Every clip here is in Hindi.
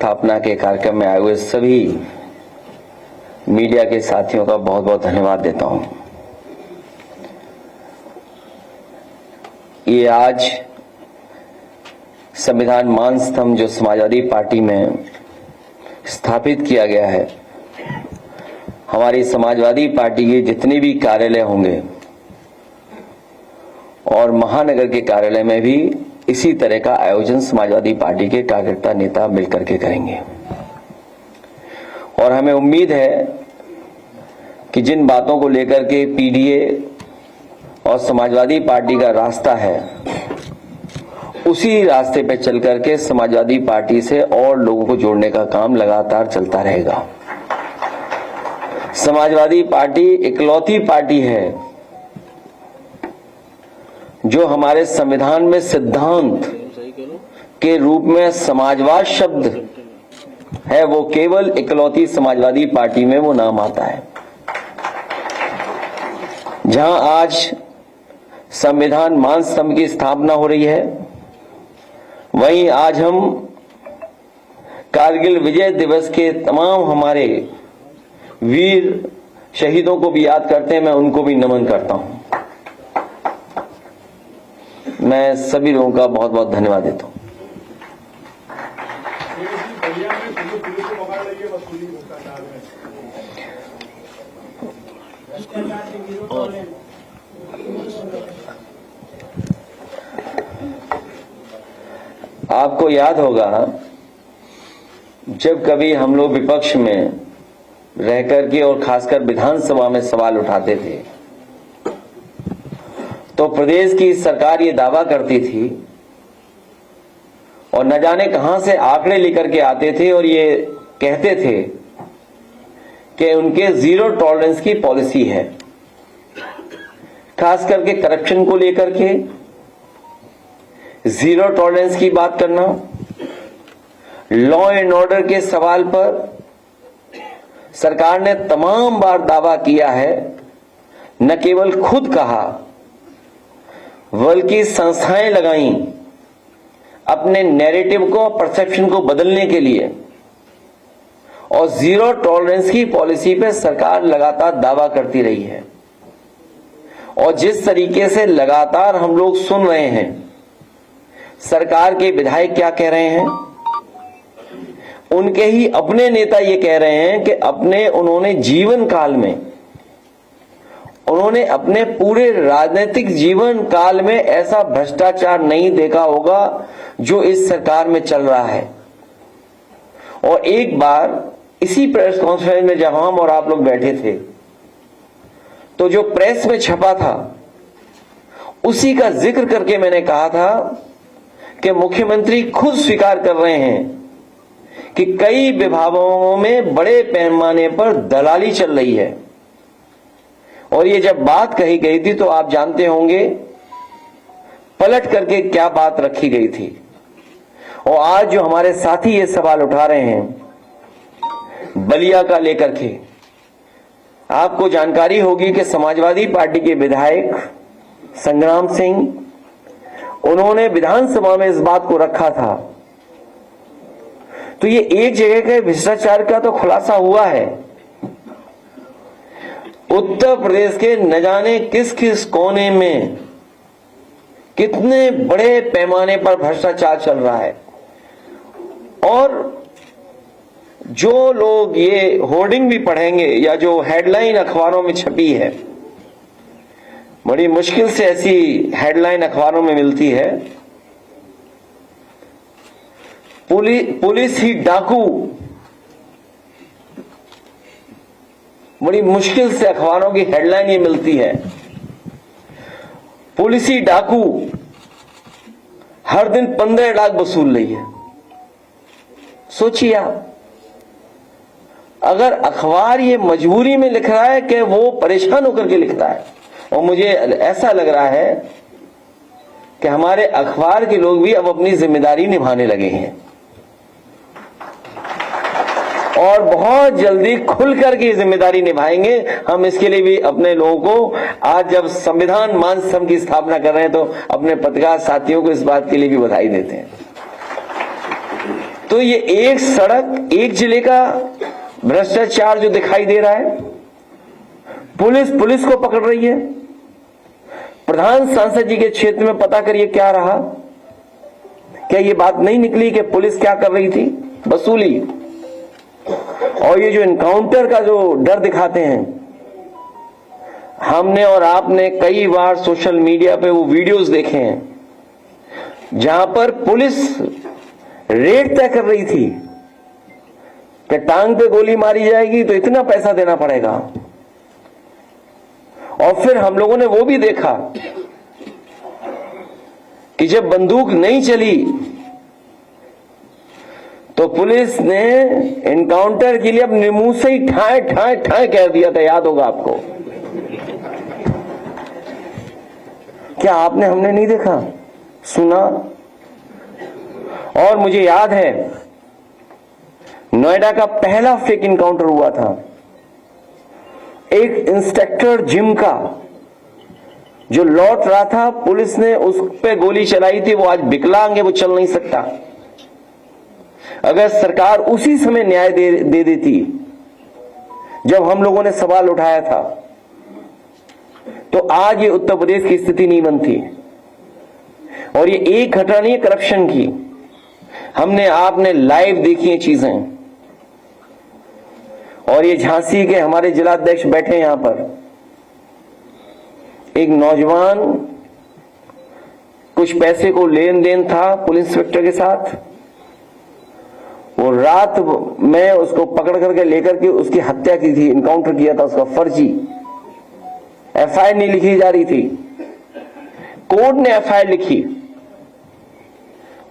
स्थापना के कार्यक्रम में आए हुए सभी मीडिया के साथियों का बहुत बहुत धन्यवाद देता हूं। ये आज संविधान मान स्तंभ जो समाजवादी पार्टी में स्थापित किया गया है, हमारी समाजवादी पार्टी के जितने भी कार्यालय होंगे और महानगर के कार्यालय में भी इसी तरह का आयोजन समाजवादी पार्टी के कार्यकर्ता नेता मिलकर के करेंगे। और हमें उम्मीद है कि जिन बातों को लेकर के पीडीए और समाजवादी पार्टी का रास्ता है, उसी रास्ते पे चल करके समाजवादी पार्टी से और लोगों को जोड़ने का काम लगातार चलता रहेगा। समाजवादी पार्टी इकलौती पार्टी है जो हमारे संविधान में सिद्धांत के रूप में समाजवाद शब्द है, वो केवल इकलौती समाजवादी पार्टी में वो नाम आता है। जहां आज संविधान मान स्तंभ की स्थापना हो रही है, वहीं आज हम कारगिल विजय दिवस के तमाम हमारे वीर शहीदों को भी याद करते हैं। मैं उनको भी नमन करता हूं। मैं सभी लोगों का बहुत बहुत धन्यवाद देता हूं। आपको याद होगा, जब कभी हम लोग विपक्ष में रह करके और खासकर विधानसभा में सवाल उठाते थे, तो प्रदेश की सरकार ये दावा करती थी और न जाने कहां से आंकड़े लेकर के आते थे और ये कहते थे कि उनके जीरो टॉलरेंस की पॉलिसी है, खास करके करप्शन को लेकर के जीरो टॉलरेंस की बात करना, लॉ एंड ऑर्डर के सवाल पर सरकार ने तमाम बार दावा किया है, न केवल खुद कहा बल्कि संस्थाएं लगाई अपने नैरेटिव को, परसेप्शन को बदलने के लिए। और जीरो टॉलरेंस की पॉलिसी पे सरकार लगातार दावा करती रही है। और जिस तरीके से लगातार हम लोग सुन रहे हैं, सरकार के विधायक क्या कह रहे हैं, उनके ही अपने नेता ये कह रहे हैं कि उन्होंने जीवन काल में, उन्होंने अपने पूरे राजनीतिक जीवन काल में ऐसा भ्रष्टाचार नहीं देखा होगा जो इस सरकार में चल रहा है। और एक बार इसी प्रेस कॉन्फ्रेंस में जब हम और आप लोग बैठे थे, तो जो प्रेस में छपा था उसी का जिक्र करके मैंने कहा था कि मुख्यमंत्री खुद स्वीकार कर रहे हैं कि कई विभागों में बड़े पैमाने पर दलाली चल रही है। और ये जब बात कही गई थी तो आप जानते होंगे पलट करके क्या बात रखी गई थी। और आज जो हमारे साथी ये सवाल उठा रहे हैं बलिया का लेकर के, आपको जानकारी होगी कि समाजवादी पार्टी के विधायक संग्राम सिंह, उन्होंने विधानसभा में इस बात को रखा था। तो ये एक जगह के भ्रष्टाचार का तो खुलासा हुआ है। उत्तर प्रदेश के न जाने किस किस कोने में कितने बड़े पैमाने पर भ्रष्टाचार चल रहा है। और जो लोग ये होर्डिंग भी पढ़ेंगे या जो हेडलाइन अखबारों में छपी है, बड़ी मुश्किल से ऐसी हेडलाइन अखबारों में मिलती है, पुलिस ही डाकू, बड़ी मुश्किल से अखबारों की हेडलाइन ये मिलती है, पुलिस ही डाकू हर दिन 15 लाख वसूल रही है। सोचिए आप, अगर अखबार ये मजबूरी में लिख रहा है कि वो परेशान होकर के लिखता है, और मुझे ऐसा लग रहा है कि हमारे अखबार के लोग भी अब अपनी जिम्मेदारी निभाने लगे हैं और बहुत जल्दी खुल करके जिम्मेदारी निभाएंगे। हम इसके लिए भी अपने लोगों को, आज जब संविधान मान स्तंभ की स्थापना कर रहे हैं, तो अपने पत्रकार साथियों को इस बात के लिए भी बधाई देते हैं। तो ये एक सड़क, एक जिले का भ्रष्टाचार जो दिखाई दे रहा है, पुलिस को पकड़ रही है। प्रधान सांसद जी के क्षेत्र में पता करिए क्या रहा। क्या ये बात नहीं निकली कि पुलिस क्या कर रही थी? वसूली। और ये जो इनकाउंटर का जो डर दिखाते हैं, हमने और आपने कई बार सोशल मीडिया पे वो वीडियोस देखे हैं जहां पर पुलिस रेट तय कर रही थी कि टांग पे गोली मारी जाएगी तो इतना पैसा देना पड़ेगा। और फिर हम लोगों ने वो भी देखा कि जब बंदूक नहीं चली तो पुलिस ने एनकाउंटर के लिए अपने मुंह से ही ठाए ठाए ठाए कह दिया था, याद होगा आपको। क्या आपने, हमने नहीं देखा, सुना? और मुझे याद है नोएडा का पहला फेक इनकाउंटर हुआ था, एक इंस्पेक्टर जिम का जो लौट रहा था, पुलिस ने उस पे गोली चलाई थी। वो आज विकलांग है, वो चल नहीं सकता। अगर सरकार उसी समय न्याय दे देती जब हम लोगों ने सवाल उठाया था, तो आज ये उत्तर प्रदेश की स्थिति नहीं बनती। और ये एक घटना नहीं है करप्शन की, हमने आपने लाइव देखी है चीजें। और ये झांसी के हमारे जिलाध्यक्ष बैठे यहां पर, एक नौजवान कुछ पैसे को लेन देन था पुलिस इंस्पेक्टर के साथ, वो रात में उसको पकड़ करके लेकर के उसकी हत्या की थी, इनकाउंटर किया था उसका फर्जी। एफआईआर नहीं लिखी जा रही थी, कोर्ट ने एफआईआर लिखी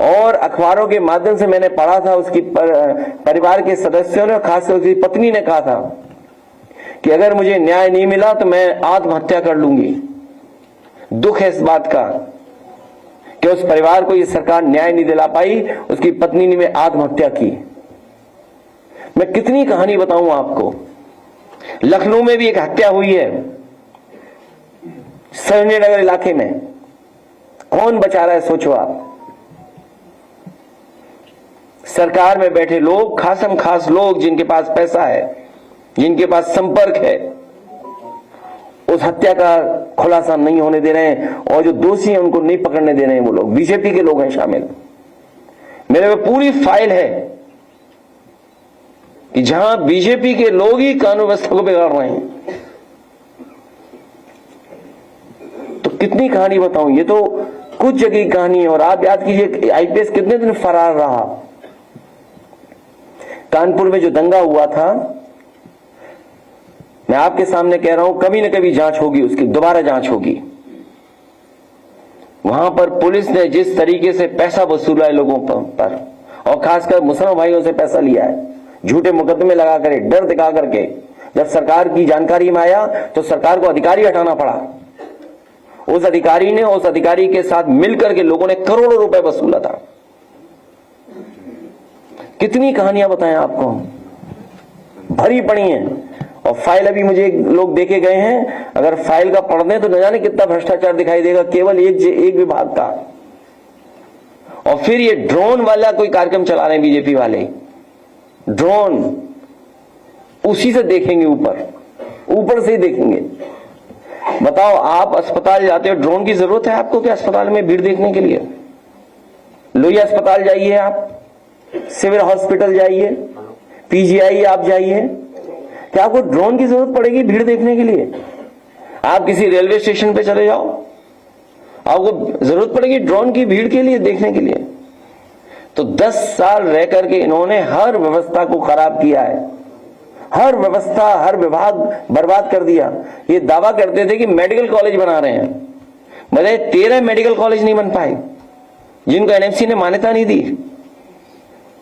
और अखबारों के माध्यम से मैंने पढ़ा था, उसकी परिवार के सदस्यों ने, खासकर उसकी पत्नी ने कहा था कि अगर मुझे न्याय नहीं मिला तो मैं आत्महत्या कर लूंगी। दुख है इस बात का कि उस परिवार को ये सरकार न्याय नहीं दिला पाई, उसकी पत्नी ने आत्महत्या की। मैं कितनी कहानी बताऊं आपको। लखनऊ में भी एक हत्या हुई है, सरोजनी नगर इलाके में। कौन बचा रहा है सोचो आप। सरकार में बैठे लोग, खासम खास लोग जिनके पास पैसा है, जिनके पास संपर्क है, उस हत्या का खुलासा नहीं होने दे रहे हैं और जो दोषी हैं उनको नहीं पकड़ने दे रहे हैं। वो लोग बीजेपी के लोग हैं शामिल। मेरे में पूरी फाइल है कि जहां बीजेपी के लोग ही कानून व्यवस्था को बिगाड़ रहे हैं। तो कितनी कहानी बताऊं, ये तो कुछ जगह की कहानी है। और आप याद कीजिए आईपीएस कितने दिन फरार रहा। कानपुर में जो दंगा हुआ था, मैं आपके सामने कह रहा हूं, कभी न कभी जांच होगी, उसकी दोबारा जांच होगी। वहां पर पुलिस ने जिस तरीके से पैसा वसूला है लोगों पर, और खासकर मुसलमान भाइयों से पैसा लिया है, झूठे मुकदमे लगा कर, डर दिखा करके, जब सरकार की जानकारी में आया तो सरकार को अधिकारी हटाना पड़ा। उस अधिकारी ने, उस अधिकारी के साथ मिलकर के लोगों ने करोड़ों रुपए वसूला था। कितनी कहानियां बताएं आपको, भरी पड़ी हैं। और फाइल अभी मुझे लोग देके गए हैं, अगर फाइल का पढ़ दें तो न जाने कितना भ्रष्टाचार दिखाई देगा केवल एक विभाग का। और फिर ये ड्रोन वाला कोई कार्यक्रम चला रहे हैं बीजेपी वाले, ड्रोन उसी से देखेंगे, ऊपर से ही देखेंगे। बताओ, आप अस्पताल जाते हो, ड्रोन की जरूरत है आपको क्या अस्पताल में भीड़ देखने के लिए? लोहिया अस्पताल जाइए, आप सिविल हॉस्पिटल जाइए, पीजीआई आप जाइए, क्या आपको ड्रोन की जरूरत पड़ेगी भीड़ देखने के लिए? आप किसी रेलवे स्टेशन पे चले जाओ, आपको जरूरत पड़ेगी ड्रोन की भीड़ के लिए, देखने के लिए। तो 10 साल रह करके इन्होंने हर व्यवस्था को खराब किया है, हर व्यवस्था, हर विभाग बर्बाद कर दिया। ये दावा करते थे कि मेडिकल कॉलेज बना रहे हैं, मतलब 13 मेडिकल कॉलेज नहीं बन पाए जिनको एनएमसी ने मान्यता नहीं दी।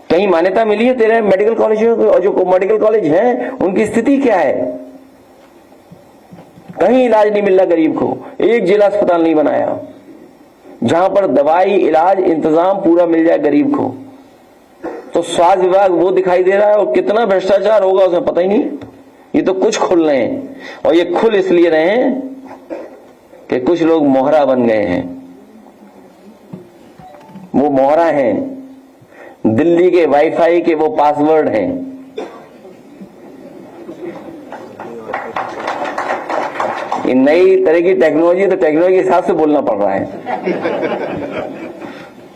कहीं मान्यता मिली है 13 मेडिकल कॉलेजों को? और जो मेडिकल कॉलेज हैं उनकी स्थिति क्या है? कहीं इलाज नहीं मिल रहा गरीब को। एक जिला अस्पताल नहीं बनाया जहां पर दवाई, इलाज, इंतजाम पूरा मिल जाए गरीब को। तो स्वास्थ्य विभाग वो दिखाई दे रहा है, और कितना भ्रष्टाचार होगा उसमें पता ही नहीं। ये तो कुछ खुल रहे हैं, और ये खुल इसलिए रहे हैं कि कुछ लोग मोहरा बन गए हैं। वो मोहरा हैं, दिल्ली के वाईफाई के वो पासवर्ड हैं। ये नई तरह की टेक्नोलॉजी है, तो टेक्नोलॉजी के हिसाब से बोलना पड़ रहा है।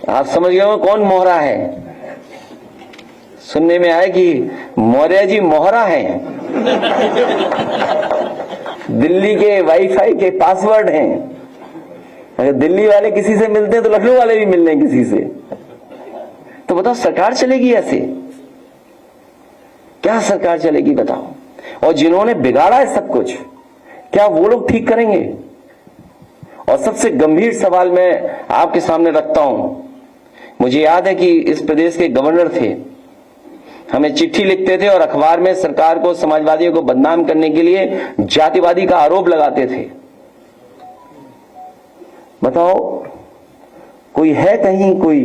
आप समझ गए हो कौन मोहरा है? सुनने में आया कि मौर्य जी मोहरा है। दिल्ली के वाईफाई के पासवर्ड हैं। अगर दिल्ली वाले किसी से मिलते हैं तो लखनऊ वाले भी मिल रहे हैं किसी से। तो बताओ सरकार चलेगी ऐसे? क्या सरकार चलेगी बताओ? और जिन्होंने बिगाड़ा है सब कुछ, क्या वो लोग ठीक करेंगे? और सबसे गंभीर सवाल मैं आपके सामने रखता हूं। मुझे याद है कि इस प्रदेश के गवर्नर थे, हमें चिट्ठी लिखते थे और अखबार में सरकार को, समाजवादियों को बदनाम करने के लिए जातिवादी का आरोप लगाते थे। बताओ कोई है कहीं कोई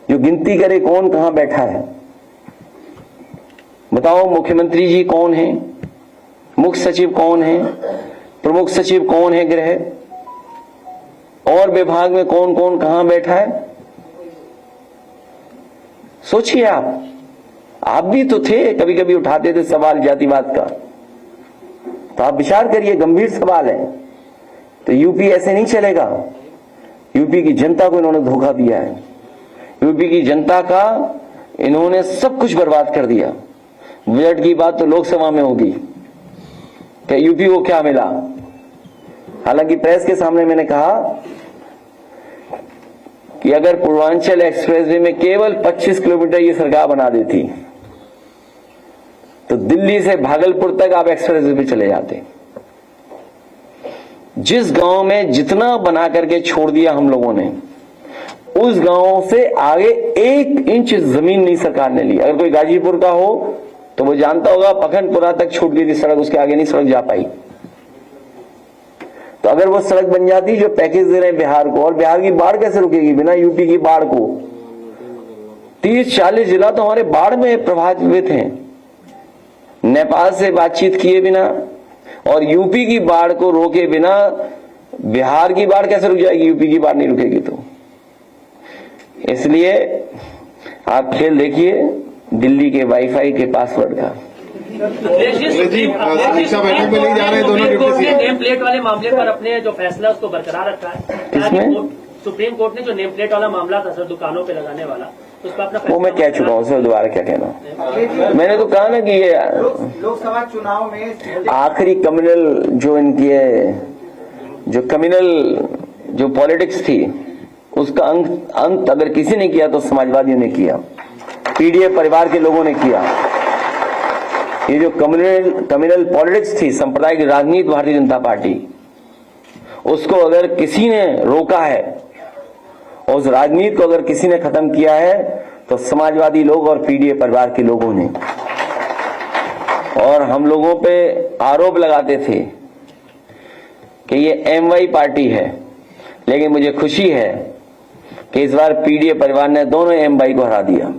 जो गिनती करे कौन कहां बैठा है? बताओ मुख्यमंत्री जी कौन है, मुख्य सचिव कौन है, प्रमुख सचिव कौन है गृह, और विभाग में कौन कौन कहां बैठा है? सोचिए आप भी तो थे, कभी कभी उठाते थे सवाल जातिवाद का। तो आप विचार करिए, गंभीर सवाल है। तो यूपी ऐसे नहीं चलेगा। यूपी की जनता को इन्होंने धोखा दिया है। यूपी की जनता का इन्होंने सब कुछ बर्बाद कर दिया। बजट की बात तो लोकसभा में होगी कि यूपी को क्या मिला। हालांकि प्रेस के सामने मैंने कहा कि अगर पूर्वांचल एक्सप्रेसवे में केवल 25 किलोमीटर ये सरकार बना देती तो दिल्ली से भागलपुर तक आप एक्सप्रेसवे पे चले जाते। जिस गांव में जितना बना करके छोड़ दिया हम लोगों ने, उस गांव से आगे 1 इंच जमीन नहीं सरकार ने ली। अगर कोई गाजीपुर का हो तो वो जानता होगा, पखनपुरा तक छूट गई थी सड़क, उसके आगे नहीं सड़क जा पाई। तो अगर वो सड़क बन जाती जो पैकेज दे रहे हैं बिहार को, और बिहार की बाढ़ कैसे रुकेगी बिना यूपी की बाढ़ को? 30-40 जिला तो हमारे बाढ़ में प्रभावित हैं। नेपाल से बातचीत किए बिना और यूपी की बाढ़ को रोके बिना बिहार की बाढ़ कैसे रुक जाएगी? यूपी की बाढ़ नहीं रुकेगी। तो इसलिए आप खेल देखिए दिल्ली के वाईफाई के पासवर्ड का। समीक्षा बैठक में नहीं जा रहे दोनों डिप्टी सीएम। नेम प्लेट वाले मामले पर अपने जो फैसला उसको बरकरार रखा है। किसमें? सुप्रीम कोर्ट ने जो नेम प्लेट वाला मामला था सर, दुकानों पे लगाने वाला, उस पर अपना वो मैं कह चुका हूं सर, दोबारा क्या कहना। मैंने तो कहा ना कि ये लोकसभा चुनाव में आखिरी कम्युनल जो इनकी है, जो कम्युनल जो पॉलिटिक्स थी, उसका अंत अगर किसी ने किया तो समाजवादियों ने किया, पीडीए परिवार के लोगों ने किया। ये जो कम्युनल पॉलिटिक्स थी, सांप्रदायिक राजनीति भारतीय जनता पार्टी, उसको अगर किसी ने रोका है और उस राजनीति को अगर किसी ने खत्म किया है तो समाजवादी लोग और पीडीए परिवार के लोगों ने। और हम लोगों पे आरोप लगाते थे कि ये एमवाई पार्टी है, लेकिन मुझे खुशी है कि इस बार पीडीए परिवार ने दोनों एमवाई को हरा दिया।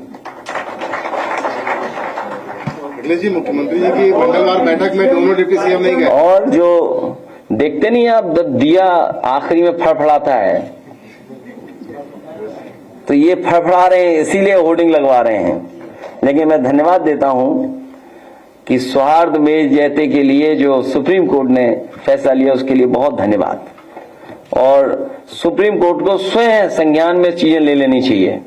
जी मुख्यमंत्री जी की मंगलवार बैठक में दोनों डिप्टी सीएम नहीं गए। और जो देखते नहीं आप, जब दिया आखिरी में फड़फड़ाता है तो ये फड़फड़ा रहे हैं, इसीलिए होर्डिंग लगवा रहे हैं। लेकिन मैं धन्यवाद देता हूं कि सौहार्द में जयते के लिए जो सुप्रीम कोर्ट ने फैसला लिया उसके लिए बहुत धन्यवाद। और सुप्रीम कोर्ट को स्वयं संज्ञान में चीजें ले लेनी चाहिए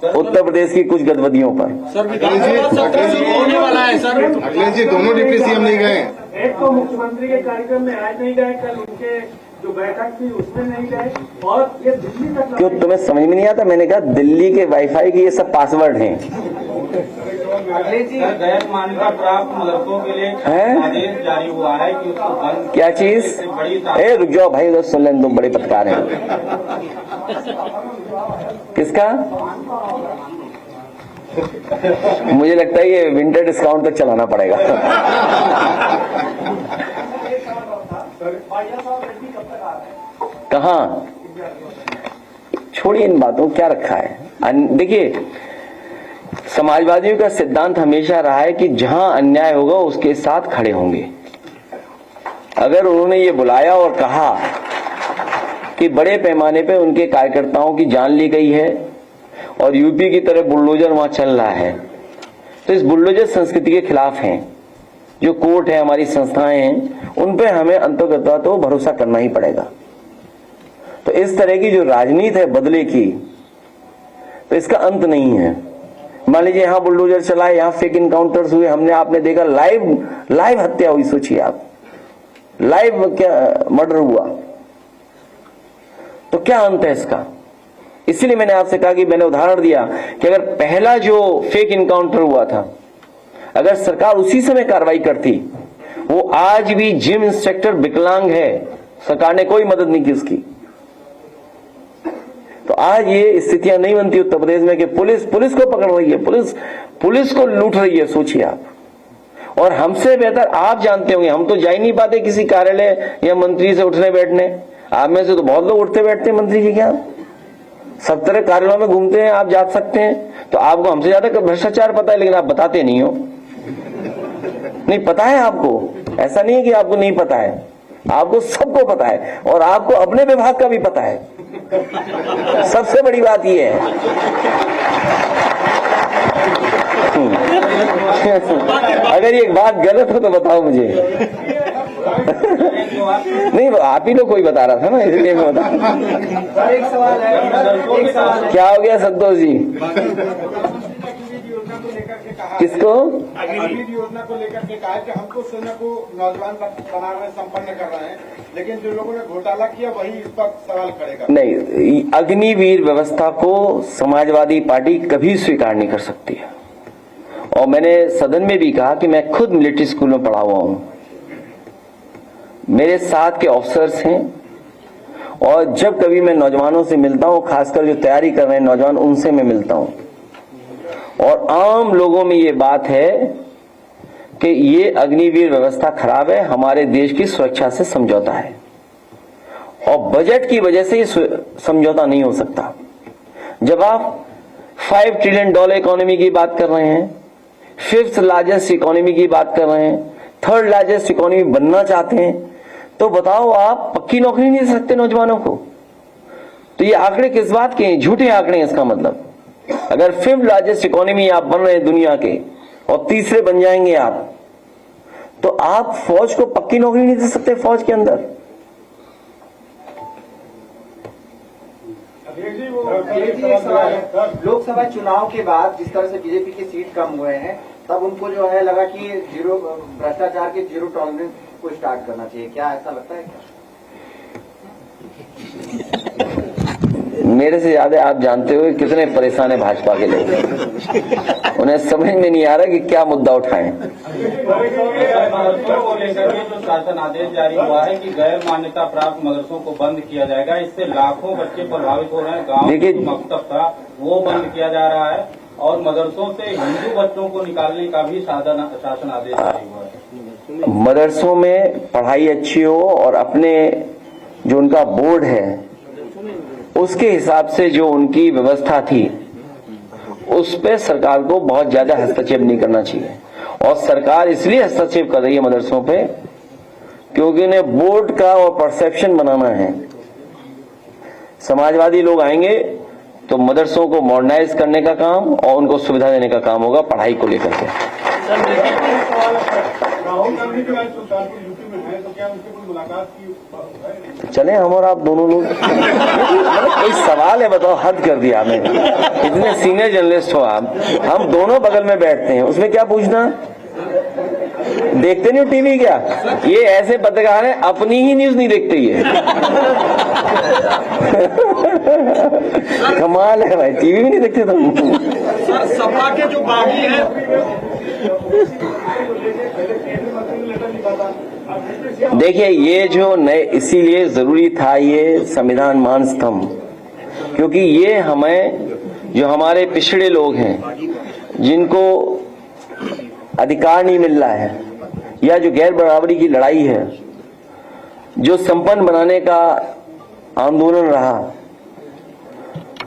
उत्तर प्रदेश की कुछ गतिविधियों पर। सर होने वाला है सर। अखिलेश जी दोनों डिप्टी सीएम नहीं गए। एक तो मुख्यमंत्री के कार्यक्रम में आज नहीं गए, कल उनके जो बैठक थी उसमें नहीं गए, और ये दिल्ली तक। क्यों तुम्हें समझ में नहीं आता? मैंने कहा दिल्ली के वाईफाई के ये सब पासवर्ड हैं। अखिलेश जी गैर मान्यता प्राप्त मदरसों के लिए आदेश जारी हुआ है कि उसको बंद। क्या चीज? ए रुक जाओ भाई, उधर सुन लें, तुम बड़े पत्रकार हैं। किसका? मुझे लगता है ये विंटर डिस्काउंट तक चलाना पड़ेगा। कहाँ? छोड़िए इन बातों, क्या रखा है। देखिए समाजवादियों का सिद्धांत हमेशा रहा है कि जहां अन्याय होगा उसके साथ खड़े होंगे। अगर उन्होंने ये बुलाया और कहा कि बड़े पैमाने पे उनके कार्यकर्ताओं की जान ली गई है, और यूपी की तरह बुलडोजर वहां चल रहा है, तो इस बुलडोजर संस्कृति के खिलाफ हैं। जो कोर्ट है, हमारी संस्थाएं हैं, उन पे हमें अंततः तो भरोसा करना ही पड़ेगा। तो इस तरह की जो राजनीति है बदले की, तो इसका अंत नहीं है। मान लीजिए यहां बुलडोजर चला है, यहां फेक इनकाउंटर्स हुए, हमने आपने देखा लाइव हत्या हुई, सोचिए आप, लाइव क्या मर्डर हुआ, तो क्या अंत है इसका? इसीलिए मैंने आपसे कहा कि मैंने उदाहरण दिया कि अगर पहला जो फेक इनकाउंटर हुआ था, अगर सरकार उसी समय कार्रवाई करती, वो आज भी जिम इंस्ट्रक्टर विकलांग है, सरकार ने कोई मदद नहीं की उसकी, तो आज ये स्थितियां नहीं बनती उत्तर प्रदेश में कि पुलिस को पकड़ रही है, पुलिस को लूट रही है, सोचिए आप। और हमसे बेहतर आप जानते होंगे, हम तो जा ही नहीं पाते किसी कार्यालय या मंत्री से उठने बैठने, आप में से तो बहुत लोग उठते बैठते हैं मंत्री जी, क्या सब तरह कार्यालयों में घूमते हैं, आप जा सकते हैं, तो आपको हमसे ज्यादा भ्रष्टाचार पता है, लेकिन आप बताते नहीं हो। नहीं पता है आपको, ऐसा नहीं है कि आपको नहीं पता है, आपको सबको पता है, और आपको अपने विभाग का भी पता है। सबसे बड़ी बात यह है। अगर ये बात गलत हो तो बताओ मुझे। नहीं, आप ही लोग कोई बता रहा था ना, इसलिए मैं बता। एक सवाल है, क्या हो गया संतोष जी? किसको? अग्निवीर योजना को लेकर के कहा कि हमको सेना को नौजवान बना रहे, संपन्न कर रहे हैं, लेकिन जो लोगों ने घोटाला किया वही इस पर सवाल करेगा। नहीं, अग्निवीर व्यवस्था को समाजवादी पार्टी कभी स्वीकार नहीं कर सकती है। और मैंने सदन में भी कहा कि मैं खुद मिलिट्री स्कूल में पढ़ा हुआ हूं, मेरे साथ के ऑफिसर्स हैं, और जब कभी मैं नौजवानों से मिलता हूं, खासकर जो तैयारी कर रहे हैं नौजवान, उनसे मैं मिलता हूं, और आम लोगों में ये बात है कि ये अग्निवीर व्यवस्था खराब है, हमारे देश की सुरक्षा से समझौता है, और बजट की वजह से ये समझौता नहीं हो सकता। जब आप $5 ट्रिलियन इकोनॉमी की बात कर रहे हैं, 5th लार्जेस्ट इकोनॉमी की बात कर रहे हैं, 3rd लार्जेस्ट इकोनॉमी बनना चाहते हैं, तो बताओ आप पक्की नौकरी नहीं दे सकते नौजवानों को? तो ये आंकड़े किस बात के हैं? झूठे आंकड़े हैं। इसका मतलब अगर 5th लार्जेस्ट इकोनॉमी आप बन रहे हैं दुनिया के, और तीसरे बन जाएंगे आप, तो आप फौज को पक्की नौकरी नहीं दे सकते फौज के अंदर। लोकसभा चुनाव के बाद जिस तरह से बीजेपी की सीट कम हुए हैं, तब उनको जो है लगा कि भ्रष्टाचार के जीरो टॉलरेंस को स्टार्ट करना चाहिए, क्या ऐसा लगता है क्या? मेरे से ज्यादा आप जानते हो कितने परेशान है भाजपा के लोग, उन्हें समझ में नहीं आ रहा कि क्या मुद्दा उठाएं। मदरसों को लेकर के जो शासन आदेश जारी हुआ है कि गैर मान्यता प्राप्त मदरसों को बंद किया जाएगा, इससे लाखों बच्चे प्रभावित हो रहे हैं। गांव देखिए, जो मकतब था वो बंद किया जा रहा है, और मदरसों से हिंदू बच्चों को निकालने का भी शासन आदेश जारी हुआ है। मदरसों में पढ़ाई अच्छी हो, और अपने जो उनका बोर्ड है उसके हिसाब से जो उनकी व्यवस्था थी, उस पे सरकार को बहुत ज्यादा हस्तक्षेप नहीं करना चाहिए। और सरकार इसलिए हस्तक्षेप कर रही है मदरसों पे क्योंकि उन्हें बोर्ड का और परसेप्शन बनाना है। समाजवादी लोग आएंगे तो मदरसों को मॉडर्नाइज करने का काम और उनको सुविधा देने का काम होगा पढ़ाई को लेकर के। राहुल गांधी जो सुल्तानपुर यूपी में है, तो क्या उनसे कोई मुलाकात की? चले हम और आप दोनों लोग कोई सवाल है बताओ, हद कर दिया आपने, इतने सीनियर जर्नलिस्ट हो आप, हम दोनों बगल में बैठते हैं, उसमें क्या पूछना? देखते नहीं हो टीवी क्या? ये ऐसे पत्रकार हैं अपनी ही न्यूज नहीं देखते ये। कमाल है भाई, टीवी भी नहीं देखते तुम। सर, सपा के जो बागी है, देखिए ये जो नए, इसीलिए जरूरी था ये संविधान मान स्तंभ, क्योंकि ये हमें, जो हमारे पिछड़े लोग हैं जिनको अधिकार नहीं मिल रहा है, या जो गैर बराबरी की लड़ाई है, जो संपन्न बनाने का आंदोलन रहा,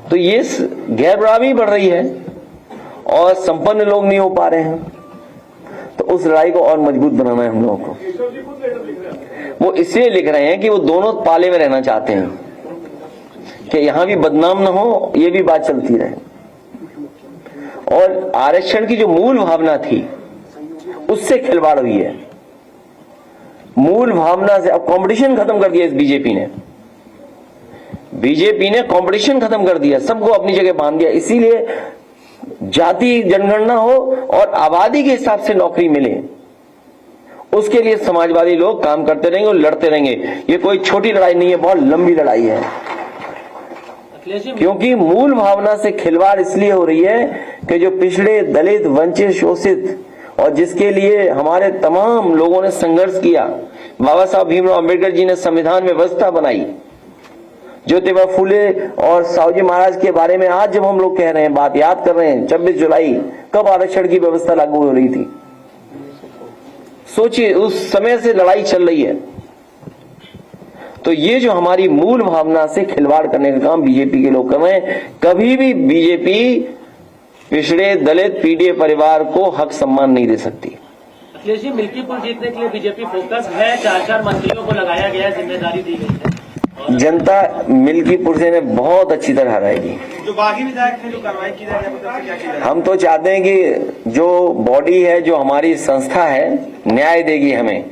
तो ये गैर बराबरी बढ़ रही है और संपन्न लोग नहीं हो पा रहे हैं, तो उस लड़ाई को और मजबूत बनाना है हम लोगों को। वो इसलिए लिख रहे हैं कि वो दोनों पाले में रहना चाहते हैं कि यहां भी बदनाम ना हो, ये भी बात चलती रहे। और आरक्षण की जो मूल भावना थी उससे खिलवाड़ हुई है। मूल भावना से अब कंपटीशन खत्म कर दिया इस बीजेपी ने कंपटीशन खत्म कर दिया, सबको अपनी जगह बांध दिया। इसीलिए जाति जनगणना हो और आबादी के हिसाब से नौकरी मिले, उसके लिए समाजवादी लोग काम करते रहेंगे और लड़ते रहेंगे। ये कोई छोटी लड़ाई नहीं है, बहुत लंबी लड़ाई है। क्योंकि मूल भावना से खिलवाड़ इसलिए हो रही है कि जो पिछड़े, दलित, वंचित, शोषित और जिसके लिए हमारे तमाम लोगों ने संघर्ष किया, बाबा साहब भीमराव अम्बेडकर जी ने संविधान में व्यवस्था बनाई, ज्योतिबा फूले और साहूजी महाराज के बारे में आज जब हम लोग कह रहे हैं, बात याद कर रहे हैं, 26 जुलाई कब आरक्षण की व्यवस्था लागू हो रही थी, सोचिए उस समय से लड़ाई चल रही है। तो ये जो हमारी मूल भावना से खिलवाड़ करने का काम बीजेपी के लोग कर रहे हैं। कभी भी बीजेपी पिछड़े, दलित, पीड़ित परिवार को हक सम्मान नहीं दे सकती। अखिलेश जी, मिल्कीपुर जीतने के लिए बीजेपी फोकस है, 4 मंत्रियों को लगाया गया, जिम्मेदारी दी गई है। जनता मिल्कीपुर से बहुत अच्छी तरह हराएगी। जो बागी विधायक थे, जो कार्रवाई की जा रही है, हम तो चाहते हैं कि जो बॉडी है, जो हमारी संस्था है, न्याय देगी हमें,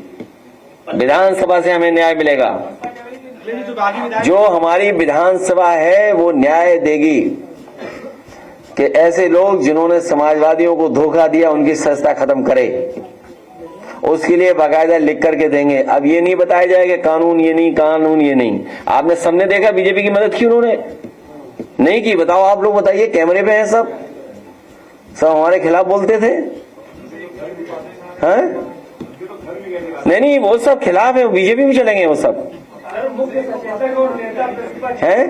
विधानसभा से हमें न्याय मिलेगा। जो हमारी विधानसभा है वो न्याय देगी कि ऐसे लोग जिन्होंने समाजवादियों को धोखा दिया उनकी संस्था खत्म करे, उसके लिए बाकायदा लिख करके देंगे। अब ये नहीं बताया जाएगा कानून ये नहीं, कानून ये नहीं। आपने सबने देखा बीजेपी की मदद की उन्होंने नहीं की? बताओ आप लोग, बताइए, कैमरे पे हैं सब हमारे खिलाफ बोलते थे, हैं? नहीं, वो सब खिलाफ है, बीजेपी में चलेंगे वो सब, हैं?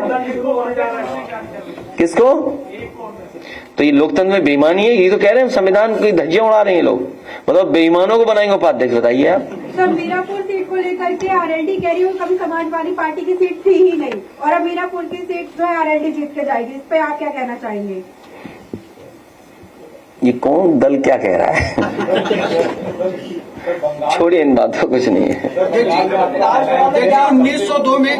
किसको? तो ये लोकतंत्र में बेईमानी है, ये तो कह रहे हैं संविधान की धज्जियां उड़ा रहे हैं लोग। मतलब बेईमानों को बनाएंगे उपाध्यक्ष, बताइए आप। सर, मीरापुर सीट को लेकर के आरएलडी कह रही हूँ, कभी समाजवादी पार्टी की सीट थी ही नहीं, और अब मीरापुर की सीट जो है आरएलडी जीत के जाएगी, इस पे आप क्या कहना चाहेंगे? ये कौन दल क्या कह रहा है? छोड़िए इन बातों, कुछ नहीं है। 1902 में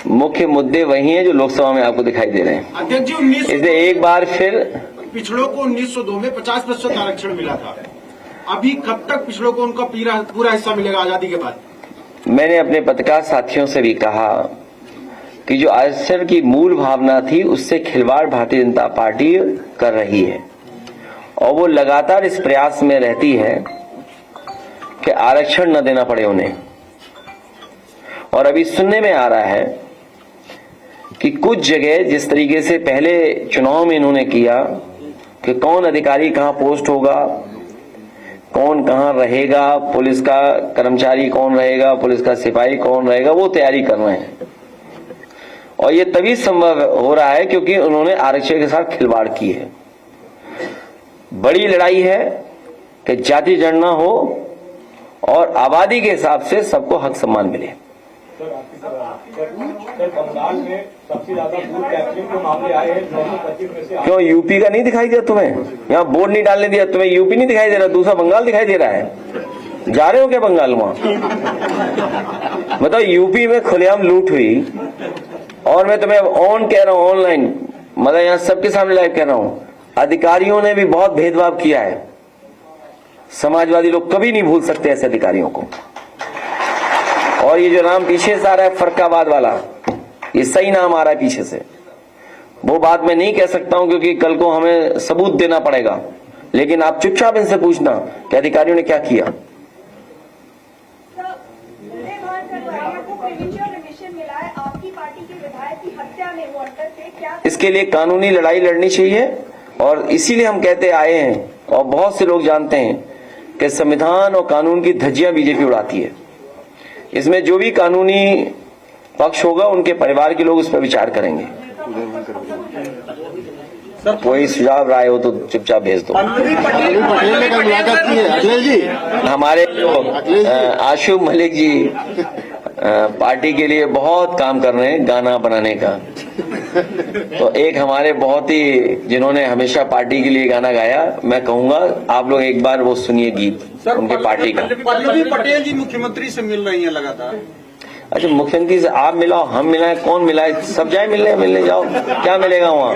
मुख्य मुद्दे वही हैं जो लोकसभा में आपको दिखाई दे रहे हैं। अध्यक्ष जी, 1902 इसलिए एक बार फिर पिछड़ों को 1902 में 50% आरक्षण मिला था। अभी कब तक पिछड़ों को उनका पूरा हिस्सा मिलेगा आजादी के बाद? मैंने अपने पत्रकार साथियों से भी कहा कि जो आरक्षण की मूल भावना थी उससे खिलवाड़ भारतीय जनता पार्टी कर रही है, और वो लगातार इस प्रयास में रहती है कि आरक्षण न देना पड़े उन्हें। और अभी सुनने में आ रहा है कि कुछ जगह जिस तरीके से पहले चुनाव में इन्होंने किया कि कौन अधिकारी कहां पोस्ट होगा, कौन कहां रहेगा, पुलिस का कर्मचारी कौन रहेगा, पुलिस का सिपाही कौन रहेगा, वो तैयारी कर रहे हैं। और ये तभी संभव हो रहा है क्योंकि उन्होंने आरक्षण के साथ खिलवाड़ की है। बड़ी लड़ाई है कि जाति जनगणना हो और आबादी के हिसाब से सबको हक सम्मान मिले। बंगाल में सबसे ज्यादा बूथ कैप्चरिंग के मामले आए हैं, 925 में से। क्यों यूपी का नहीं दिखाई दिया तुम्हें? यहाँ बोर्ड नहीं डालने दिया तुम्हें? यूपी नहीं दिखाई दे रहा, दूसरा बंगाल दिखाई दे रहा है। जा रहे हो क्या बंगाल? वहां बताओ, यूपी में खुलेआम लूट हुई, और मैं तुम्हें ऑन कह रहा हूं, ऑनलाइन, मतलब यहाँ सबके सामने लाइव कह रहा हूं, अधिकारियों ने भी बहुत भेदभाव किया है। समाजवादी लोग कभी नहीं भूल सकते ऐसे अधिकारियों को। और ये जो नाम पीछे से आ रहा है फरक्काबाद वाला, ये सही नाम आ रहा है पीछे से, वो बात मैं नहीं कह सकता हूं क्योंकि कल को हमें सबूत देना पड़ेगा, लेकिन आप चुपचाप इनसे पूछना कि अधिकारियों ने क्या किया। इसके लिए कानूनी लड़ाई लड़नी चाहिए, और इसीलिए हम कहते आए हैं, और बहुत से लोग जानते हैं कि संविधान और कानून की धज्जियां बीजेपी उड़ाती है। इसमें जो भी कानूनी पक्ष होगा उनके परिवार के लोग उस पर विचार करेंगे। कोई सुझाव राय हो तो चुपचाप भेज दो। पटेल ने कल मुलाकात की है अखिलेश जी, हमारे आशु मलिक जी पार्टी के लिए बहुत काम कर रहे हैं, गाना बनाने का। तो एक हमारे बहुत ही, जिन्होंने हमेशा पार्टी के लिए गाना गाया, मैं कहूंगा आप लोग एक बार वो सुनिए गीत उनके पार्टी का। पल्लवी पटेल जी मुख्यमंत्री से मिल रही हैं लगातार। अच्छा, मुख्यमंत्री से आप मिलाओ, हम मिलाएं, कौन मिलाए? सब जाए मिलने जाओ, क्या मिलेगा वहां?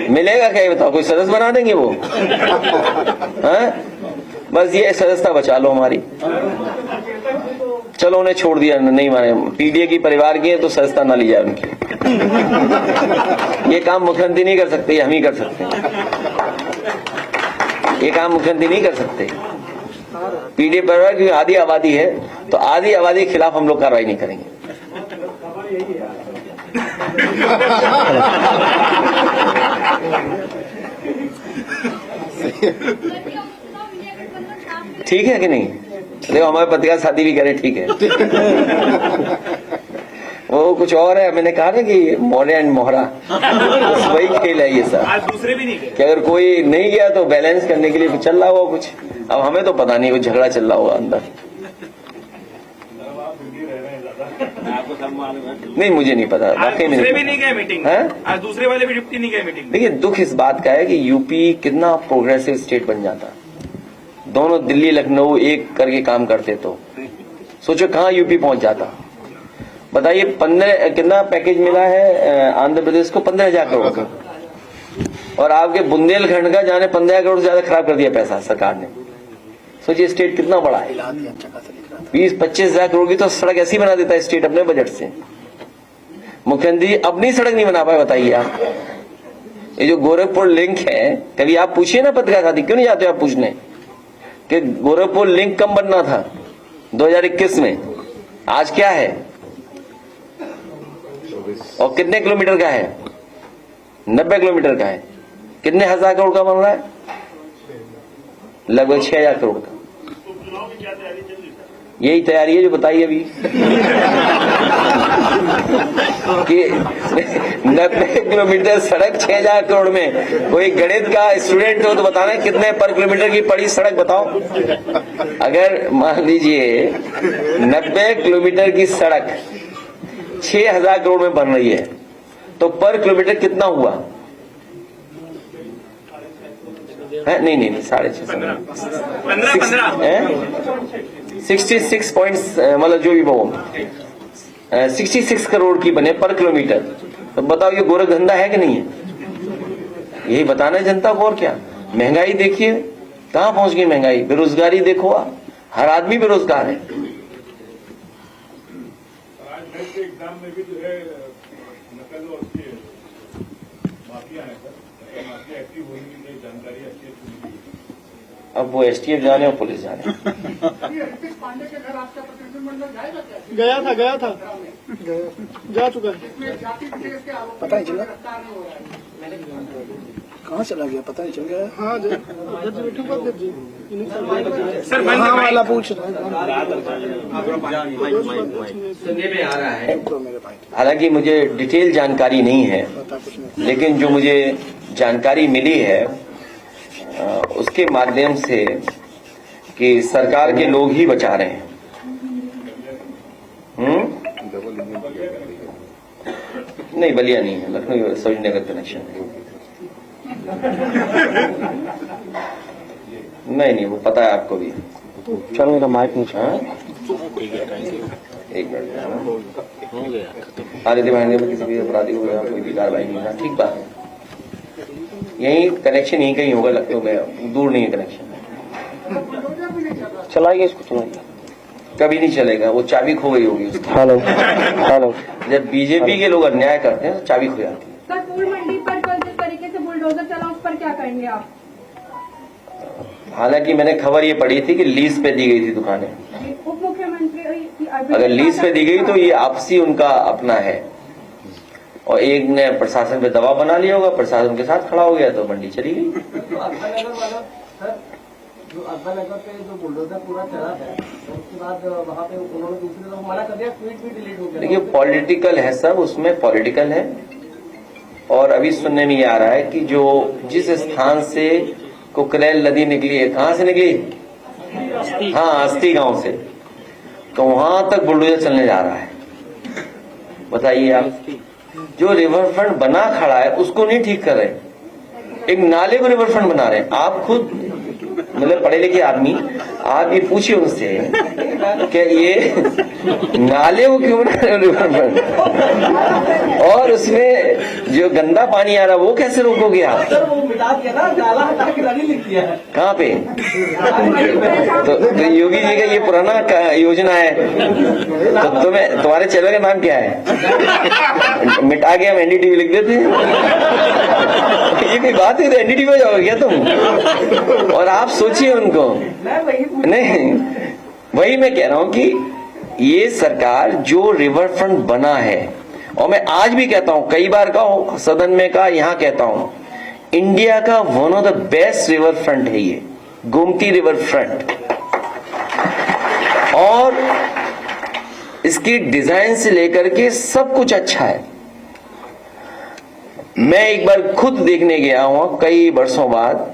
मिलेगा क्या, ये बताओ? कोई सदस्य बना देंगे वो? हैं? बस ये सदस्यता बचा लो हमारी। चलो उन्हें छोड़ दिया, नहीं माने, पीडीए की परिवार की है तो सदस्यता ना ली जाए उनकी। ये काम मुख्यमंत्री नहीं कर सकते, हम ही कर सकते हैं। ये काम मुख्यमंत्री नहीं कर सकते। पीडीए परिवार की आधी आबादी है तो आधी आबादी के खिलाफ हम लोग कार्रवाई नहीं करेंगे। ठीक है कि नहीं? देखो हमारे पत्रकार साथी भी कह रहे ठीक है। वो कुछ और है, मैंने कहा ना कि मोरे एंड मोहरा, वही खेल है ये सब। आज दूसरे भी नहीं गए। कि अगर कोई नहीं गया तो बैलेंस करने के लिए चल रहा होगा कुछ। अब हमें तो पता नहीं, कुछ झगड़ा चल रहा होगा अंदर। नहीं, मुझे नहीं पता, वाकई में दूसरे भी नहीं गए मीटिंग हैं? आज दूसरे वाले भी डिप्टी नहीं गए मीटिंग। देखिए, दुख इस बात का है कि यूपी कितना प्रोग्रेसिव स्टेट बन जाता। दोनों दिल्ली लखनऊ एक करके काम करते तो सोचो कहाँ यूपी पहुंच जाता। बताइए, 15 कितना पैकेज मिला है आंध्र प्रदेश को? 15,000 करोड़ का। और आपके बुंदेलखंड का जाने 15 करोड़ से ज्यादा खराब कर दिया पैसा सरकार ने। सोचिए स्टेट कितना बड़ा है। 20-25 हजार करोड़ की तो सड़क ऐसी बना देता है स्टेट अपने बजट से। मुख्यमंत्री अपनी सड़क नहीं बना पाए, बताइए आप। ये जो गोरखपुर लिंक है, कभी आप पूछिए ना पत्रकार साथी, क्यों नहीं जाते आप पूछने कि गोरखपुर लिंक कब बनना था? 2021 में। आज क्या है और कितने किलोमीटर का है? 90 किलोमीटर का है। कितने हजार करोड़ का बन रहा है? लगभग 6,000 करोड़ का। यही तैयारी है जो बताइए अभी कि 90 किलोमीटर सड़क 6,000 करोड़ में। कोई गणित का स्टूडेंट हो तो बताना कितने पर किलोमीटर की पड़ी सड़क बताओ। अगर मान लीजिए 90 किलोमीटर की सड़क 6,000 करोड़ में बन रही है तो पर किलोमीटर कितना हुआ है? नहीं 6.5 66 पॉइंट्स, मतलब जो भी वो 66 करोड़ की बने पर किलोमीटर। तो बताओ ये गोरख धंधा है कि नहीं है? यही बताना है जनता को। और क्या? महंगाई देखिए कहां पहुंच गई महंगाई। बेरोजगारी देखो, हर आदमी बेरोजगार है। एग्जाम में भी जो है नकल और माफिया है सर, माफिया एक्टिव होने की जानकारी अच्छी मिली। अब वो एसटीएफ जाने और पुलिस जाने। पांडे के घर आपका प्रतिनिधिमंडल जाएगा क्या? गया था जा चुका है। पता नहीं चला कहाँ चला गया, पता नहीं चल गया। हाँ सर वाला पूछ रहा सुनने में आ रहा है, हालांकि मुझे डिटेल जानकारी नहीं है, लेकिन जो मुझे जानकारी मिली है उसके माध्यम से कि सरकार के लोग ही बचा रहे हैं। नहीं, बलिया नहीं है, लखनऊ सरोजनी नगर कनेक्शन है। नहीं वो पता है आपको भी। चलो मेरा माइक पूछा। एक मिनट आदित्य भाई में किसी भी अपराधी को कोई भी कार्रवाई नहीं था, ठीक बात है। यही कनेक्शन यही कहीं होगा लखनऊ में, दूर नहीं है कनेक्शन। चलाइए इसको, चलाइए। कभी नहीं चलेगा, वो चाबी खो गई होगी उसकी। हेलो जब बीजेपी के लोग अन्याय करते हैं तो चाबी खो जाती है। सर, फूल मंडी पर कल जिस तरीके से बुलडोजर चला उस पर क्या कहेंगे आप? हालांकि मैंने खबर ये पढ़ी थी कि लीज पे दी गई थी दुकानें। उप मुख्यमंत्री अगर लीज पे दी गई तो ये आपसी उनका अपना है, और एक ने प्रशासन पे दबाव बना लिया होगा, प्रशासन के साथ खड़ा हो गया तो मंडी चली गई। जो अब्बानगर पे जो बुलडोजर पूरा चला है उसके बाद वहाँ पे उन्होंने दूसरी तरफ मना कर दिया, ट्वीट भी डिलीट हो गया। देखिए पॉलिटिकल है सब, उसमें पॉलिटिकल है। और अभी सुनने में ये आ रहा है कि जो जिस स्थान से कुकरेल नदी निकली है, कहाँ से निकली? हाँ, अस्थी गांव से, तो वहां तक बुलडोजर चलने जा रहा है। बताइए आप, जो रिवरफ्रंट बना खड़ा है उसको नहीं ठीक कर रहे, एक नाले को रिवरफ्रंट बना रहे हैं। आप खुद मतलब पढ़े लिखे आदमी, आप ये पूछिए उनसे क्या ये नाले वो क्यों बना रहे रिवरफ्रंट, और उसमें जो गंदा पानी आ रहा वो कैसे रोकोगे आप? सर वो मिटा दिया ना, नाला हटा के नदी लिख दिया है। कहाँ पे? तो योगी जी का ये पुराना योजना है, तो तुम्हारे चैनल का नाम क्या है? मिटा के हम एनडीटीवी लिख देते हैं। ये कोई बात है? तो एनडीटीवी हो जाओगे क्या तुम? और आप सोचिए उनको, नहीं वही मैं कह रहा हूं कि ये सरकार जो रिवर फ्रंट बना है, और मैं आज भी कहता हूं, कई बार कहा सदन में कहा, यहां कहता हूं, इंडिया का one of the best river front है ये गोमती रिवर फ्रंट। और इसकी डिजाइन से लेकर के सब कुछ अच्छा है। मैं एक बार खुद देखने गया हूं कई वर्षों बाद,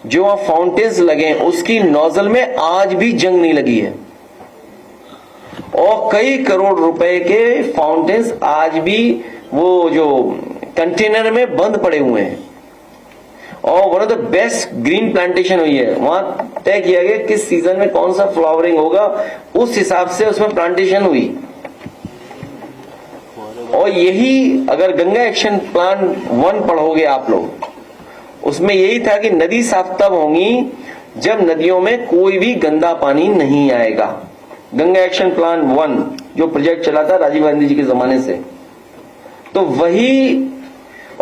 जो वहां फाउंटेन्स लगे उसकी नोजल में आज भी जंग नहीं लगी है, और कई करोड़ रुपए के फाउंटेन्स आज भी वो जो कंटेनर में बंद पड़े हुए हैं, और one of the best green plantation हुई है। वहां तय किया गया किस सीजन में कौन सा फ्लावरिंग होगा, उस हिसाब से उसमें प्लांटेशन हुई। और यही अगर गंगा एक्शन प्लान 1 पढ़ोगे आप लोग, उसमें यही था कि नदी साफ तब होंगी जब नदियों में कोई भी गंदा पानी नहीं आएगा। गंगा एक्शन प्लान 1 जो प्रोजेक्ट चला था राजीव गांधी जी के जमाने से, तो वही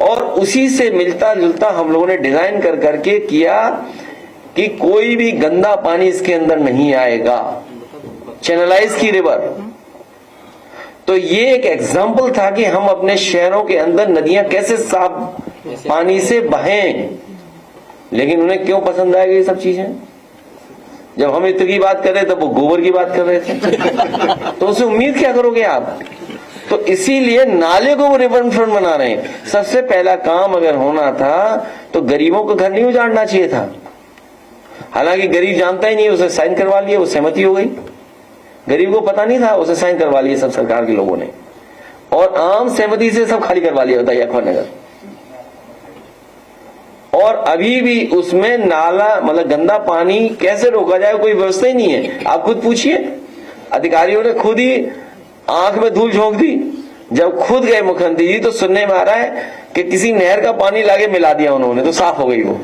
और उसी से मिलता जुलता हम लोगों ने डिजाइन कर करके किया कि कोई भी गंदा पानी इसके अंदर नहीं आएगा, चैनलाइज की रिवर। तो ये एक एग्जाम्पल था कि हम अपने शहरों के अंदर नदियां कैसे साफ पानी से बहें। लेकिन उन्हें क्यों पसंद आएगी ये सब चीजें? जब हम इत्र की बात कर रहे थे तब वो गोबर की बात कर रहे थे, तो उससे उम्मीद क्या करोगे आप? तो इसीलिए नाले को वो रिवर फ्रंट बना रहे हैं। सबसे पहला काम अगर होना था तो गरीबों को घर नहीं उजाड़ना चाहिए था। हालांकि गरीब जानता ही नहीं, उसे साइन करवा लिया, वो सहमति हो गई। गरीब को पता नहीं था, उसे साइन करवा लिया सब सरकार के लोगों ने, और आम सहमति से सब खाली करवा लिया होता है अखबार नगर। और अभी भी उसमें नाला मतलब गंदा पानी कैसे रोका जाए कोई व्यवस्था ही नहीं है। आप खुद पूछिए, अधिकारियों ने खुद ही आंख में धूल झोंक दी। जब खुद गए मुख्यमंत्री जी तो सुनने में आ रहा है कि किसी नहर का पानी लाके मिला दिया उन्होंने, तो साफ हो गई वो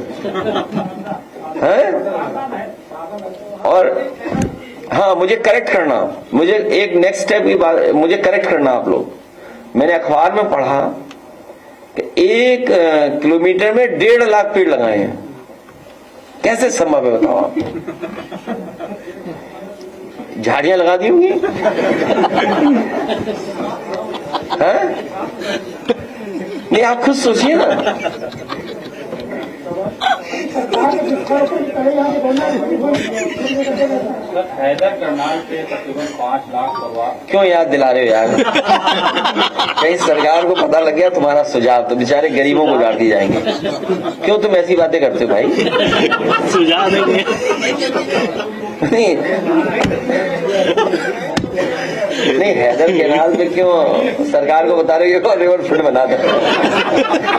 है। और हाँ, मुझे करेक्ट करना, मुझे एक नेक्स्ट स्टेप की बात मुझे करेक्ट करना आप लोग। मैंने अखबार में पढ़ा कि 1 किलोमीटर में 1.5 लाख पेड़ लगाए हैं। कैसे संभव है बताओ आप? झाड़ियां लगा दी होंगी नहीं, आप खुद सोचिए ना। हैदर करनाल से तकरीबन 5 लाख करवा। क्यों याद दिला रहे हो यार? कहीं सरकार को पता लग गया तुम्हारा सुझाव तो बेचारे गरीबों को उजाड़ दिए जाएंगे। क्यों तुम ऐसी बातें करते हो भाई? सुझाव देंगे नहीं, हैदर कैनाल पे क्यों सरकार को बता रहे हो रिवर फ्रंट बना दो?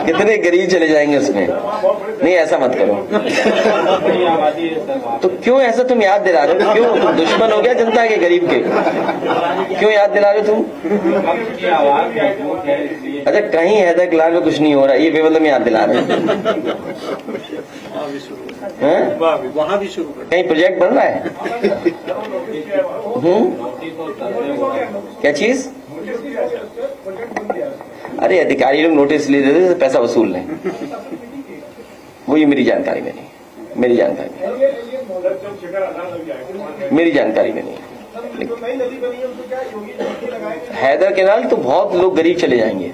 कितने गरीब चले जाएंगे उसमें। नहीं, ऐसा मत करो। तो क्यों ऐसा तुम याद दिला रहे हो? क्यों तुम दुश्मन हो गया जनता के, गरीब के? क्यों याद दिला रहे हो तुम? अच्छा, कहीं हैदर कैनाल में कुछ नहीं हो रहा, ये बेवजह में याद दिला रहे हो? वहां भी शुरू कर, कहीं प्रोजेक्ट बन रहा है? क्या चीज? अरे अधिकारी लोग नोटिस ले देते पैसा वसूल लें, वो ये मेरी जानकारी में नहीं, मेरी जानकारी में नहीं। हैदर कैनाल तो बहुत लोग गरीब चले जाएंगे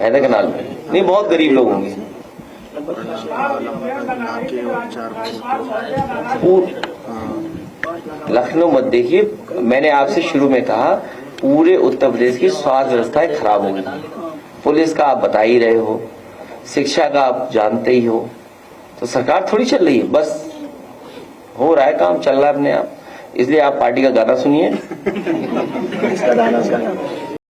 हैदर कैनाल में, नहीं बहुत गरीब लोग होंगे। लखनऊ मत देखिए, मैंने आपसे शुरू में कहा पूरे उत्तर प्रदेश की स्वास्थ्य व्यवस्थाएं खराब हो गई। पुलिस का आप बता ही रहे हो, शिक्षा का आप जानते ही हो, तो सरकार थोड़ी चल रही है, बस हो रहा है काम, चल रहा है अपने आप। इसलिए आप पार्टी का गाना सुनिए।